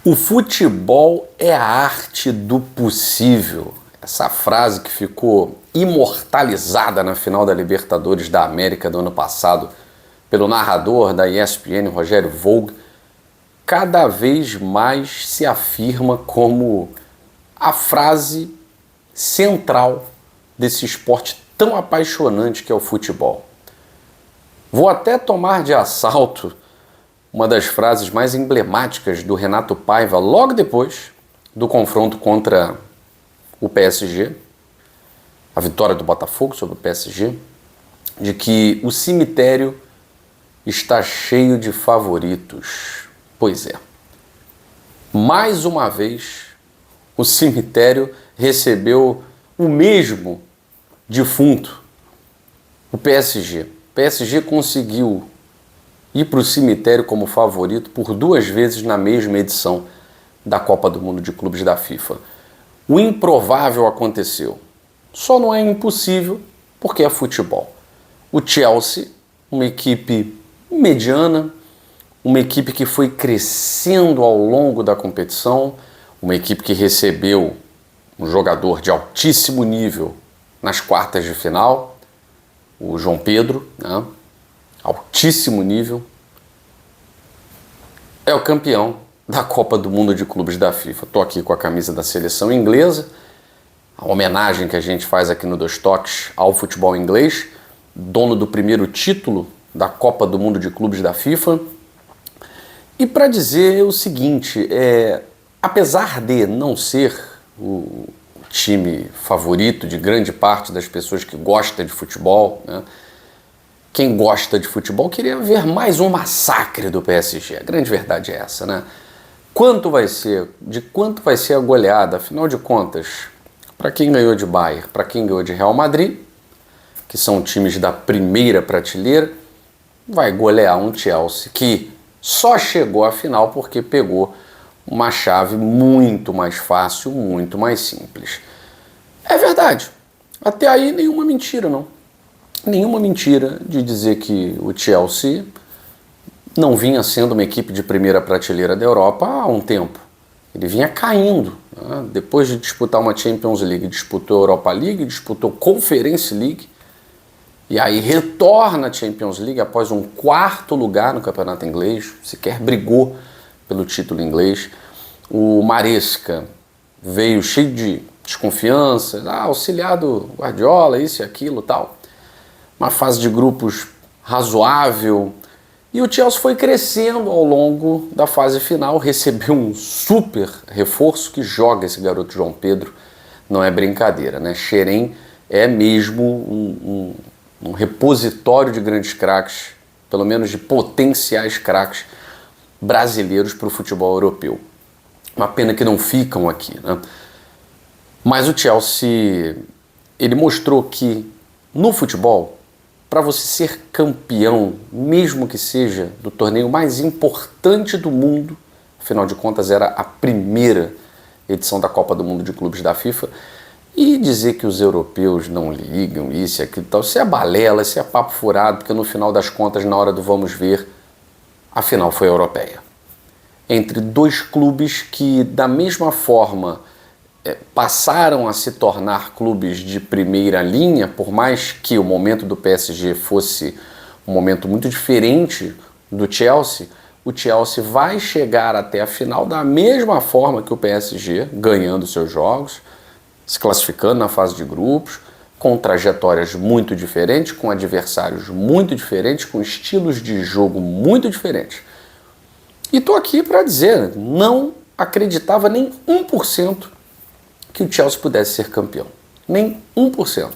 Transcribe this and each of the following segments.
O futebol é a arte do possível. Essa frase que ficou imortalizada na final da Libertadores da América do ano passado pelo narrador da ESPN, Rogério Volg, cada vez mais se afirma como a frase central desse esporte tão apaixonante que é o futebol. Vou até tomar de assalto uma das frases mais emblemáticas do Renato Paiva logo depois do confronto contra o PSG, a vitória do Botafogo sobre o PSG, de que o cemitério está cheio de favoritos. Pois é. Mais uma vez, o cemitério recebeu o mesmo defunto, o PSG. O PSG conseguiu ir para o cemitério como favorito por 2 vezes na mesma edição da Copa do Mundo de Clubes da FIFA. O improvável aconteceu. Só não é impossível porque é futebol. O Chelsea, uma equipe mediana, uma equipe que foi crescendo ao longo da competição, uma equipe que recebeu um jogador de altíssimo nível nas quartas de final, o João Pedro, né? Altíssimo nível, é o campeão da Copa do Mundo de Clubes da FIFA. Estou aqui com a camisa da seleção inglesa, a homenagem que a gente faz aqui no Dois Toques ao futebol inglês, dono do primeiro título da Copa do Mundo de Clubes da FIFA. E para dizer o seguinte, apesar de não ser o time favorito de grande parte das pessoas que gostam de futebol, né? Quem gosta de futebol queria ver mais um massacre do PSG. A grande verdade é essa, né? De quanto vai ser a goleada? Afinal de contas, para quem ganhou de Bayern, para quem ganhou de Real Madrid, que são times da primeira prateleira, vai golear um Chelsea que só chegou à final porque pegou uma chave muito mais fácil, muito mais simples. É verdade. Até aí nenhuma mentira, não. Nenhuma mentira de dizer que o Chelsea não vinha sendo uma equipe de primeira prateleira da Europa há um tempo. Ele vinha caindo, né? Depois de disputar uma Champions League, disputou a Europa League, disputou Conference League, e aí retorna à Champions League após um 4º lugar no campeonato inglês, sequer brigou pelo título inglês. O Maresca veio cheio de desconfiança, auxiliado Guardiola, isso e aquilo tal. Uma fase de grupos razoável, e o Chelsea foi crescendo ao longo da fase final, recebeu um super reforço que joga esse garoto João Pedro, não é brincadeira, né? Xerém é mesmo um repositório de grandes craques, pelo menos de potenciais craques brasileiros para o futebol europeu. Uma pena que não ficam aqui, né? Mas o Chelsea, ele mostrou que no futebol, para você ser campeão, mesmo que seja do torneio mais importante do mundo, afinal de contas era a primeira edição da Copa do Mundo de Clubes da FIFA, e dizer que os europeus não ligam isso e aquilo tal, isso é balela, isso é papo furado, porque no final das contas, na hora do vamos ver, a final foi europeia. Entre 2 clubes que, da mesma forma, passaram a se tornar clubes de primeira linha, por mais que o momento do PSG fosse um momento muito diferente do Chelsea, o Chelsea vai chegar até a final da mesma forma que o PSG, ganhando seus jogos, se classificando na fase de grupos, com trajetórias muito diferentes, com adversários muito diferentes, com estilos de jogo muito diferentes. E estou aqui para dizer, não acreditava nem 1% que o Chelsea pudesse ser campeão. Nem 1%.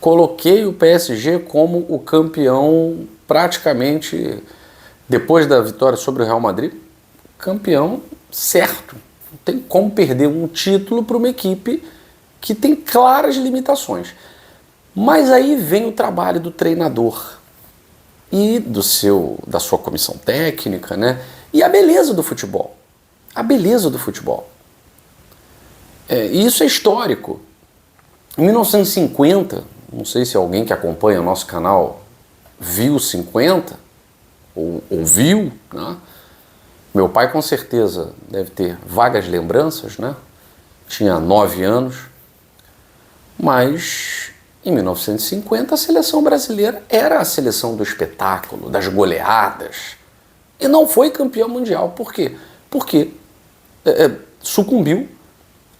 Coloquei o PSG como o campeão praticamente, depois da vitória sobre o Real Madrid, campeão certo. Não tem como perder um título para uma equipe que tem claras limitações. Mas aí vem o trabalho do treinador e da sua comissão técnica, né? E a beleza do futebol. A beleza do futebol. E isso é histórico. Em 1950, não sei se alguém que acompanha o nosso canal viu 50, ou ouviu, né? Meu pai com certeza deve ter vagas lembranças, né? Tinha 9 anos, mas em 1950 a seleção brasileira era a seleção do espetáculo, das goleadas, e não foi campeão mundial. Por quê? Porque sucumbiu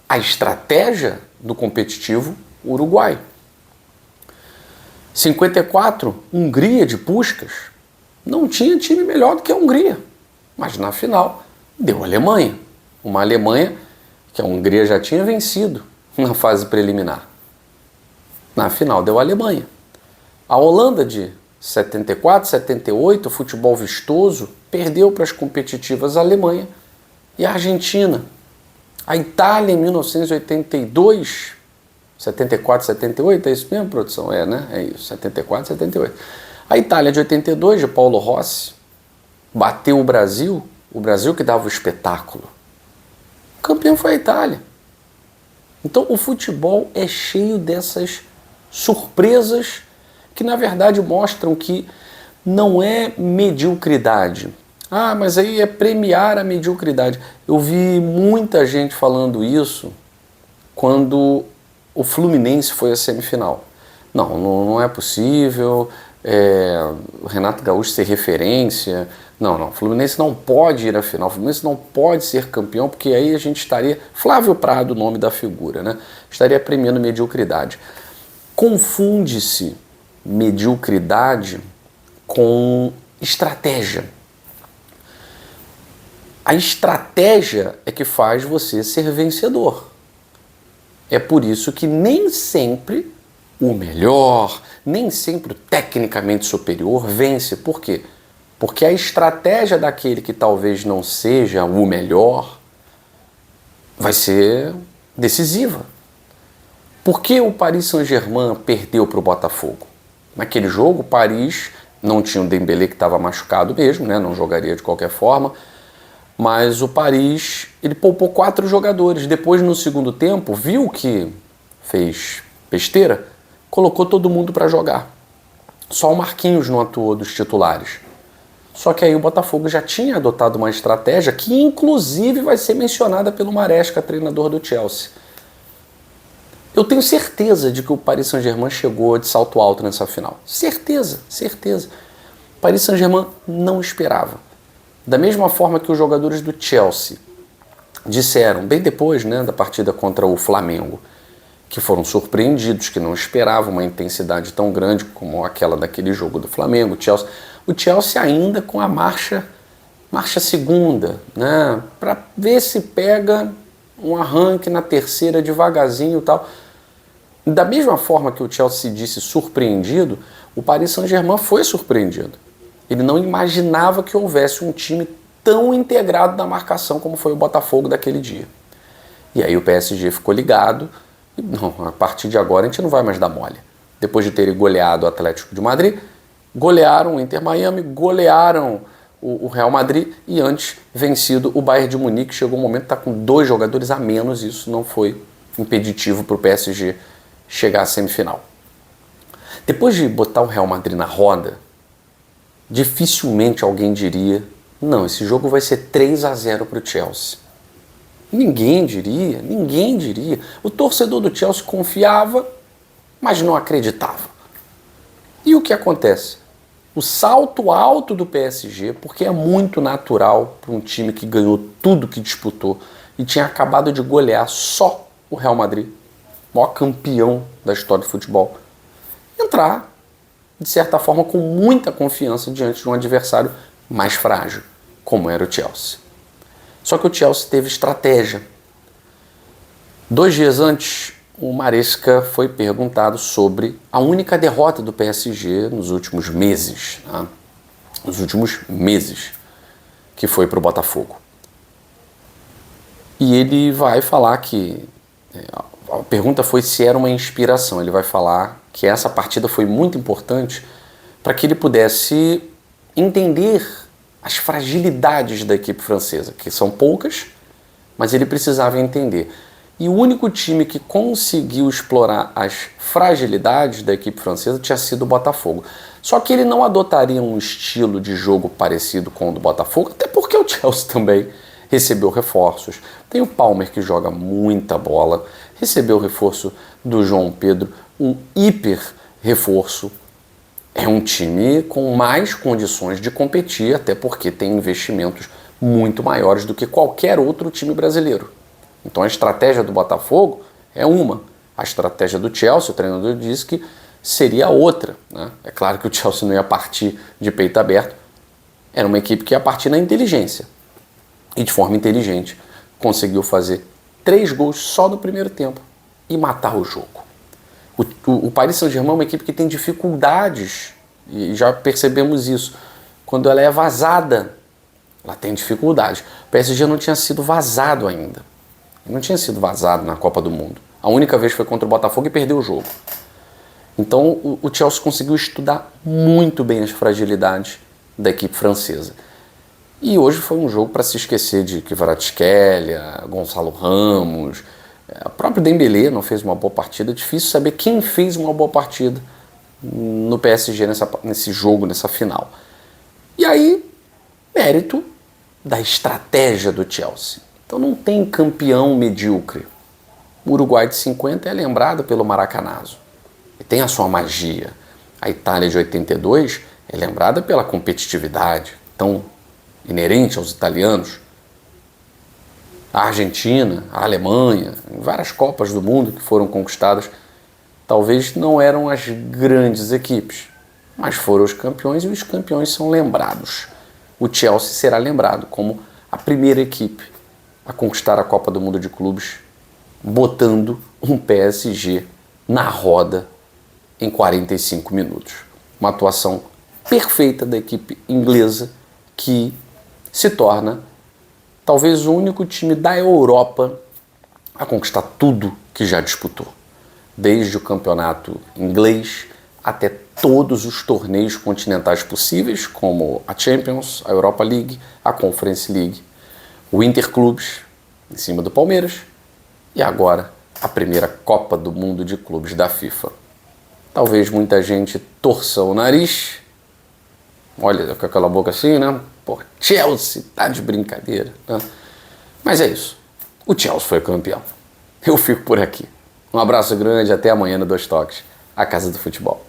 à estratégia do competitivo Uruguai. 54, Hungria de Puskás, não tinha time melhor do que a Hungria, mas na final deu a Alemanha. Uma Alemanha que a Hungria já tinha vencido na fase preliminar. Na final deu a Alemanha. A Holanda de 74, 78, futebol vistoso, perdeu para as competitivas a Alemanha e a Argentina. A Itália em 1982, 74, 78, é isso mesmo, produção? Né? É isso, 74, 78. A Itália de 82, de Paulo Rossi, bateu o Brasil que dava o espetáculo. O campeão foi a Itália. Então o futebol é cheio dessas surpresas que na verdade mostram que não é mediocridade. Ah, mas aí é premiar a mediocridade. Eu vi muita gente falando isso quando o Fluminense foi à semifinal. Não é possível o Renato Gaúcho ser referência. Não, o Fluminense não pode ir à final, o Fluminense não pode ser campeão, porque aí a gente estaria... Flávio Prado, o nome da figura, né? Estaria premiando mediocridade. Confunde-se mediocridade com estratégia. A estratégia é que faz você ser vencedor. É por isso que nem sempre o melhor, nem sempre o tecnicamente superior vence. Por quê? Porque a estratégia daquele que talvez não seja o melhor vai ser decisiva. Por que o Paris Saint-Germain perdeu para o Botafogo? Naquele jogo, o Paris não tinha o Dembélé, que estava machucado mesmo, né? Não jogaria de qualquer forma. Mas o Paris, ele poupou 4 jogadores. Depois, no segundo tempo, viu que fez besteira, colocou todo mundo para jogar. Só o Marquinhos não atuou dos titulares. Só que aí o Botafogo já tinha adotado uma estratégia que, inclusive, vai ser mencionada pelo Maresca, treinador do Chelsea. Eu tenho certeza de que o Paris Saint-Germain chegou de salto alto nessa final. Certeza. O Paris Saint-Germain não esperava. Da mesma forma que os jogadores do Chelsea disseram, bem depois, né, da partida contra o Flamengo, que foram surpreendidos, que não esperavam uma intensidade tão grande como aquela daquele jogo do Flamengo. O Chelsea ainda com a marcha segunda, né, para ver se pega um arranque na terceira devagarzinho e tal. Da mesma forma que o Chelsea disse surpreendido, o Paris Saint-Germain foi surpreendido. Ele não imaginava que houvesse um time tão integrado na marcação como foi o Botafogo daquele dia. E aí o PSG ficou ligado. E, não, a partir de agora a gente não vai mais dar mole. Depois de terem goleado o Atlético de Madrid, golearam o Inter Miami, golearam o Real Madrid e antes vencido o Bayern de Munique. Chegou um momento que está com 2 jogadores a menos. Isso não foi impeditivo para o PSG chegar à semifinal. Depois de botar o Real Madrid na roda, dificilmente alguém diria, não, esse jogo vai ser 3-0 para o Chelsea. Ninguém diria. O torcedor do Chelsea confiava, mas não acreditava. E o que acontece? O salto alto do PSG, porque é muito natural para um time que ganhou tudo que disputou e tinha acabado de golear só o Real Madrid, maior campeão da história do futebol, entrar, de certa forma, com muita confiança diante de um adversário mais frágil, como era o Chelsea. Só que o Chelsea teve estratégia. 2 dias antes, o Maresca foi perguntado sobre a única derrota do PSG nos últimos meses, né? Que foi para o Botafogo. E ele vai falar que... A pergunta foi se era uma inspiração. Ele vai falar que essa partida foi muito importante para que ele pudesse entender as fragilidades da equipe francesa, que são poucas, mas ele precisava entender. E o único time que conseguiu explorar as fragilidades da equipe francesa tinha sido o Botafogo. Só que ele não adotaria um estilo de jogo parecido com o do Botafogo, até porque o Chelsea também recebeu reforços. Tem o Palmer, que joga muita bola, recebeu o reforço do João Pedro, um hiper reforço. É um time com mais condições de competir, até porque tem investimentos muito maiores do que qualquer outro time brasileiro. Então a estratégia do Botafogo é uma. A estratégia do Chelsea, o treinador disse que seria outra, né? É claro que o Chelsea não ia partir de peito aberto. Era uma equipe que ia partir na inteligência. E de forma inteligente conseguiu fazer 3 gols só no primeiro tempo e matar o jogo. O Paris Saint-Germain é uma equipe que tem dificuldades, e já percebemos isso. Quando ela é vazada, ela tem dificuldades. O PSG não tinha sido vazado ainda. Não tinha sido vazado na Copa do Mundo. A única vez foi contra o Botafogo e perdeu o jogo. Então o Chelsea conseguiu estudar muito bem as fragilidades da equipe francesa. E hoje foi um jogo para se esquecer de Kvaratskhelia, Gonçalo Ramos, o próprio Dembélé não fez uma boa partida. É difícil saber quem fez uma boa partida no PSG nesse jogo, nessa final. E aí, mérito da estratégia do Chelsea. Então não tem campeão medíocre. O Uruguai de 50 é lembrado pelo Maracanazo. E tem a sua magia. A Itália de 82 é lembrada pela competitividade tão inerente aos italianos. A Argentina, a Alemanha, várias Copas do Mundo que foram conquistadas, talvez não eram as grandes equipes, mas foram os campeões e os campeões são lembrados. O Chelsea será lembrado como a primeira equipe a conquistar a Copa do Mundo de Clubes, botando um PSG na roda em 45 minutos. Uma atuação perfeita da equipe inglesa que se torna talvez o único time da Europa a conquistar tudo que já disputou. Desde o campeonato inglês até todos os torneios continentais possíveis, como a Champions, a Europa League, a Conference League, o Interclubes, em cima do Palmeiras, e agora a primeira Copa do Mundo de Clubes da FIFA. Talvez muita gente torça o nariz, olha com aquela boca assim, né? Pô, Chelsea, tá de brincadeira, né? Mas é isso, o Chelsea foi campeão. Eu fico por aqui. Um abraço grande, até amanhã no Dois Toques, a Casa do Futebol.